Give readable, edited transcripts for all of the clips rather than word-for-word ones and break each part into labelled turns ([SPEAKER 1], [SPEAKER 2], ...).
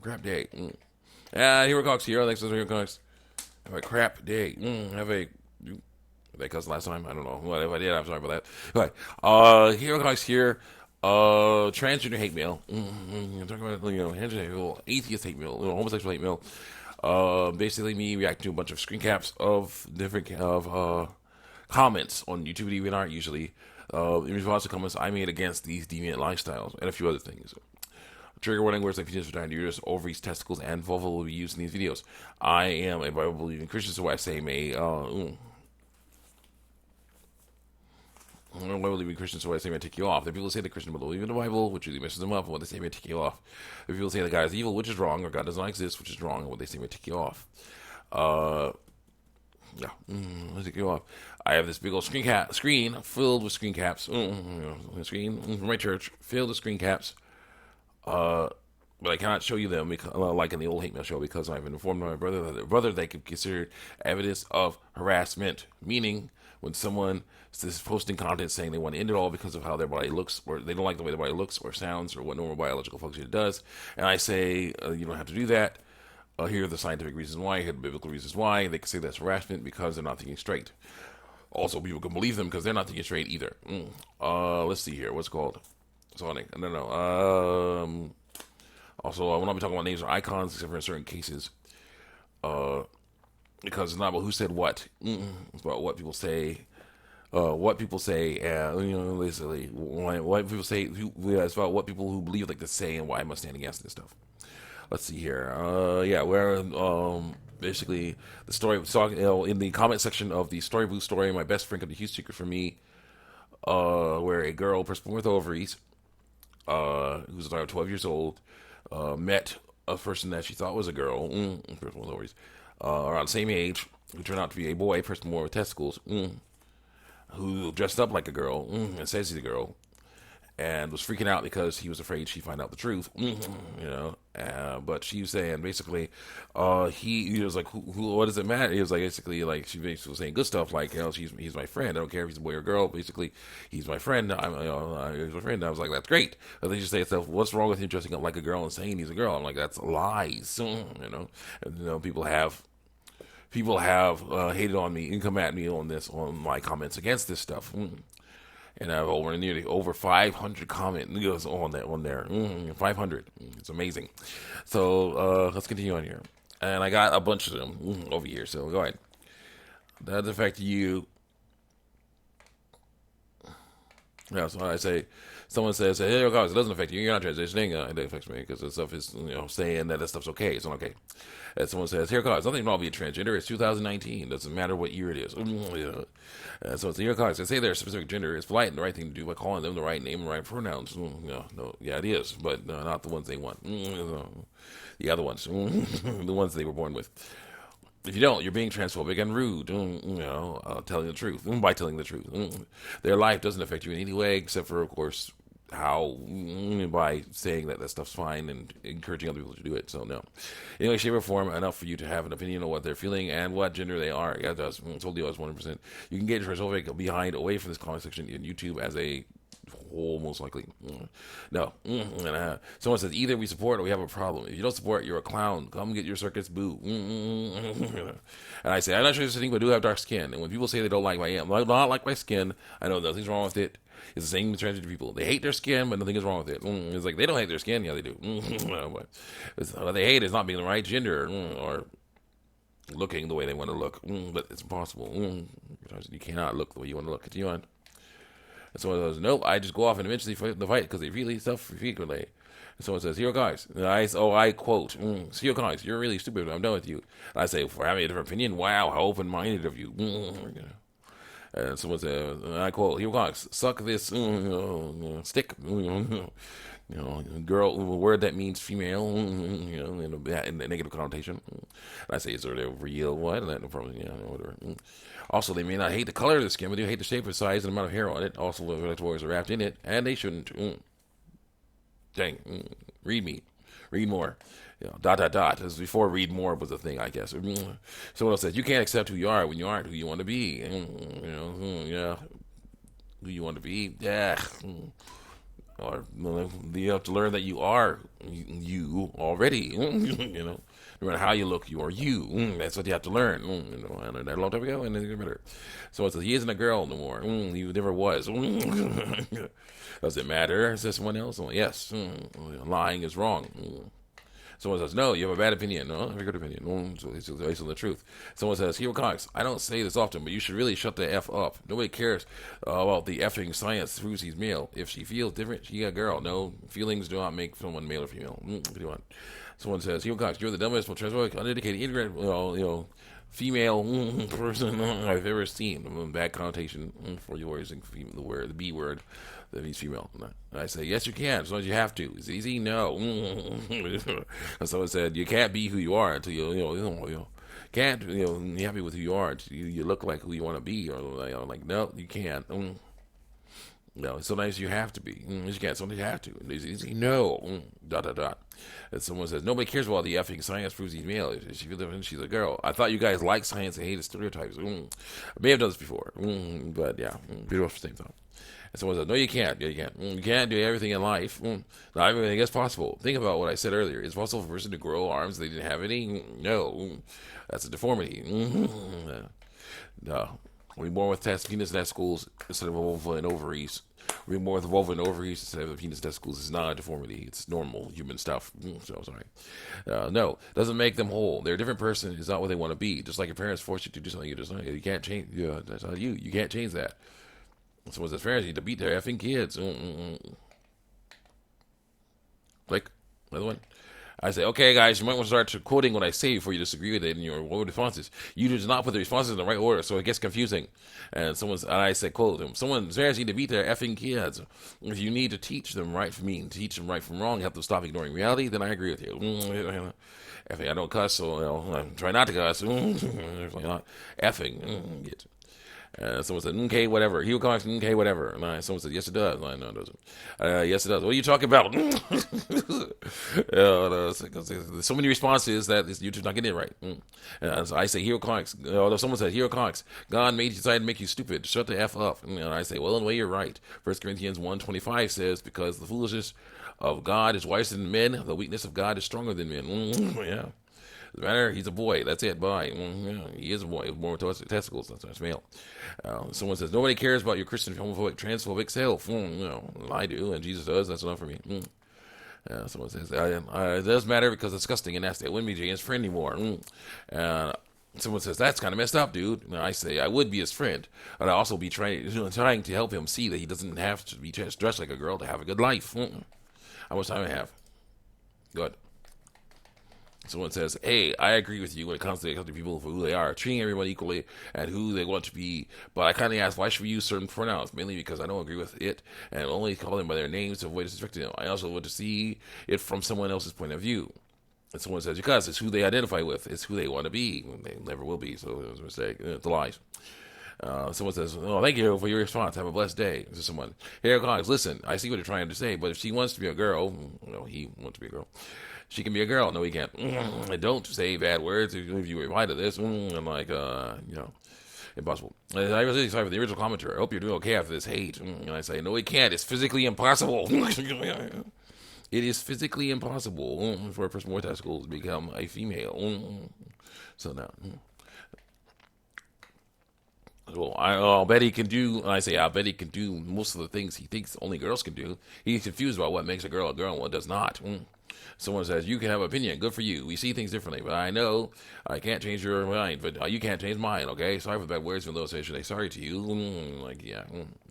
[SPEAKER 1] Crap day. Hero Cox here. Thanks for Hero Cox. Have a crap day. Have a. They cussed last time? I don't know. Well, if I did, I'm sorry about that. Okay. Hero Cox here. Transgender hate mail. Talking about, transgender hate mail, atheist hate mail, homosexual hate mail. Basically me reacting to a bunch of screen caps of different comments on YouTube DeviantArt usually. In response to comments I made against these deviant lifestyles and a few other things. Trigger warning words like penis, vagina, uterus, ovaries, testicles, and vulva will be used in these videos. I am a Bible believing Christian, so I say may. I'm a Bible believing Christian, so I say may take you off. The people say the Christian believe in the Bible, which really messes them up, and what they say may take you off. The people say that God is evil, which is wrong, or God does not exist, which is wrong, and what they say may take you off. Yeah, let's take you off. I have this big old screen filled with screen caps. Screen from my church filled with screen caps. But I cannot show you them because, like in the old hate mail show, because I've been informed by my brother that their brother they could consider evidence of harassment. Meaning, when someone is posting content saying they want to end it all because of how their body looks, or they don't like the way their body looks or sounds, or what normal biological function it does, and I say you don't have to do that. Here are the scientific reasons why, here are the biblical reasons why. They can say that's harassment because they're not thinking straight. Also, people can believe them because they're not thinking straight either. Let's see here. What's it called? Sonic. I don't know. Also, I will not be talking about names or icons except for in certain cases. Because it's not about who said what. It's about what people say. What people say, basically, what people say. It's about what people who believe like to say and why I must stand against this stuff. Let's see here. Where basically the story was talking in the comment section of the Story Booth story. My best friend got a huge secret for me. Where a girl, person with ovaries, who's around 12 years old, met a person that she thought was a girl, person with ovaries, around the same age, who turned out to be a boy, person more with testicles, who dressed up like a girl, and says he's a girl, and was freaking out because he was afraid she'd find out the truth, but she was saying basically, he was like, what does it matter? He was like, basically, like, she basically was saying good stuff, like, he's my friend, I don't care if he's a boy or girl, basically, he's my friend, he's my friend, I was like, that's great, but then you say yourself, what's wrong with him dressing up like a girl and saying he's a girl? I'm like, that's lies, people have hated on me and come at me on my comments against this stuff. And I have over 500 comments on there. 500. It's amazing. So let's continue on here. And I got a bunch of them over here. So go ahead. That does affect you. Yeah, so I say, someone says, hey, guys, it doesn't affect you. You're not transitioning. It affects me because the stuff is, saying that stuff's okay. It's not okay. And someone says, here, guys, nothing wrong with being transgender. It's 2019. Doesn't matter what year it is. So it's here, guys. I say their specific gender. It's polite and the right thing to do by calling them the right name and right pronouns. Yeah, it is, but not the ones they want. The other ones, the ones they were born with. If you don't, you're being transphobic and rude, telling the truth, by telling the truth. Their life doesn't affect you in any way, except for, of course, how, by saying that stuff's fine and encouraging other people to do it. So, no. Anyway, shape or form, enough for you to have an opinion on what they're feeling and what gender they are. Yeah, it does. I told you I was 100%. You can get transphobic behind away from this comment section in YouTube as a whole, most likely. No. Someone says, either we support or we have a problem. If you don't support, you're a clown. Come get your circus, boo. And I say, I'm not sure this thing, but I do have dark skin. And when people say they don't like not like my skin, I know nothing's wrong with it. It's the same with transgender people. They hate their skin, but nothing is wrong with it. It's like they don't hate their skin. Yeah, they do. But what they hate is not being the right gender or looking the way they want to look. But it's impossible. You cannot look the way you want to look. Continue on. And someone says, nope, I just go off and eventually fight the fight because they really self-frequently. And someone says, here, guys. And I quote, here, guys, you're really stupid. I'm done with you. And I say, for having a different opinion, wow, how open-minded of you. And someone says, and I quote, here, guys, suck this stick. Girl, a word that means female, in a negative connotation. And I say, is there a real what? And no problem, whatever. Also, they may not hate the color of the skin, but they hate the shape, size, and amount of hair on it. Also, the toys are wrapped in it, and they shouldn't. Dang, read more. As before, read more was a thing, I guess. Someone else says, you can't accept who you are when you aren't who you want to be. Who you want to be. Yeah. Or you have to learn that you are you already. No matter how you look, you are you. That's what you have to learn. I learned that a long time ago, and it's better. So it says he isn't a girl no more. He never was. Does it matter? Says someone else. Yes. Lying is wrong. Someone says, no, you have a bad opinion. No, I have a good opinion. So it's based on the truth. Someone says, Hero Comics, I don't say this often, but you should really shut the F up. Nobody cares about the effing science proves he's male. If she feels different, she a girl. No, feelings do not make someone male or female. What do you want? Someone says, Hero Comics, you're the dumbest, transphobic, uneducated, ignorant, female person I've ever seen. Bad connotation for you using the B word that means female. I say, yes, you can, as long as you have to. It's easy? No. Someone said, you can't be who you are until you can't, be happy with who you are. You look like who you want to be. Or like, no, you can't. No, sometimes you have to be. You can't. Sometimes you have to. It's easy. No. ... And someone says, nobody cares about the effing science proves he's male. If she feels different, she's a girl. I thought you guys like science and hated stereotypes. I may have done this before. But yeah, beautiful at the same time. And someone says, no, you can't. You can't. You can't do everything in life. Not everything is possible. Think about what I said earlier. It's possible for a person to grow arms they didn't have any? No. That's a deformity. No. We're born with penis and testicles instead of a vulva and ovaries. We're born with a vulva and ovaries instead of a penis and testicles. It's not a deformity. It's normal human stuff. So sorry. No, doesn't make them whole. They're a different person. It's not what they want to be. Just like your parents force you to do something you just not. You can't change. Yeah, that's not you. You can't change that. Someone says parents need to beat their effing kids. Click. Another one. I say, okay, guys, you might want to start quoting what I say before you disagree with it in your responses. You do not put the responses in the right order, so it gets confusing. And I said, quote, someone's parents need to beat their effing kids. If you need to teach them right from teach them right from wrong, help them stop ignoring reality, then I agree with you. Effing, I don't cuss, so I try not to cuss. Definitely not effing. Someone said, okay, whatever. He will call okay, whatever. And someone said, yes, it does. No, it doesn't. Yes, it does. What are you talking about? There's so many responses that YouTube's not getting it right. And so I say, Hero Comics. Although someone said, Hero Comics, God made you decide to make you stupid. Shut the F up. And I say, well, in a way, you're right. 1 Corinthians 1:25 says, because the foolishness of God is wiser than men, the weakness of God is stronger than men. Yeah. Doesn't matter. He's a boy. That's it. Bye. He is a boy. He was born with testicles. That's male. Someone says, nobody cares about your Christian, homophobic, transphobic self. I do, and Jesus does. That's enough for me. Someone says, it does matter because it's disgusting and nasty. I wouldn't be Jane's friend anymore. Someone says, that's kind of messed up, dude. And I say, I would be his friend, but I'd also be trying to help him see that he doesn't have to be dressed like a girl to have a good life. How much time I have? Good. Someone says, hey, I agree with you when it comes to people for who they are, treating everyone equally and who they want to be. But I kind of ask, why should we use certain pronouns? Mainly because I don't agree with it and only call them by their names to avoid disrespecting them. I also want to see it from someone else's point of view. And someone says, because it's who they identify with. It's who they want to be. They never will be, so it was a mistake. It's lies. Someone says, oh, thank you for your response. Have a blessed day. This is someone. Hey, guys, listen, I see what you're trying to say, but if she wants to be a girl, he wants to be a girl. She can be a girl. No, he can't. Don't say bad words if you reply to this. I'm like, impossible. I was really sorry for the original commenter. I hope you're doing okay after this hate. And I say, no, he can't. It's physically impossible. It is physically impossible for a person with testicles to become a female. So now. Well, I'll bet he can do, and I say, I'll bet he can do most of the things he thinks only girls can do. He's confused about what makes a girl and what does not. Someone says, you can have an opinion. Good for you. We see things differently. But I know I can't change your mind. But you can't change mine, okay? Sorry for the bad words. Even though I say, should I sorry to you?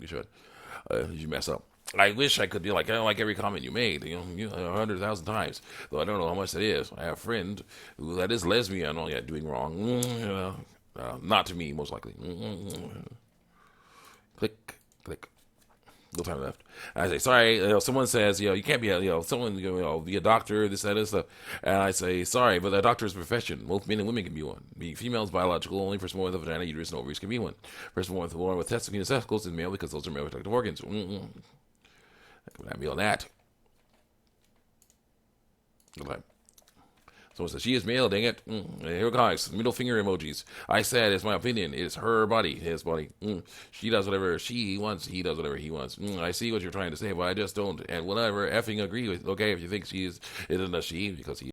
[SPEAKER 1] You should. You mess up. I wish I could be like, I don't like every comment you made, 100,000 times. Though I don't know how much that is. I have a friend who that is lesbian, doing wrong. Not to me, most likely. Click. No time left. I say, sorry, someone says, you can't be be a doctor, this, that, and stuff. And I say, sorry, but a doctor is a profession. Both men and women can be one. Female is biological. Only person born with a vagina, uterus, and ovaries can be one. Person born with testicles is male because those are male reproductive organs. I can be on that. Okay. Someone says she is male. Dang it! Here guys, middle finger emojis. I said it's my opinion. It's her body, his body. She does whatever she wants. He does whatever he wants. I see what you're trying to say, but I just don't. And whatever effing agree with. Okay, if you think she is, it isn't a she because he.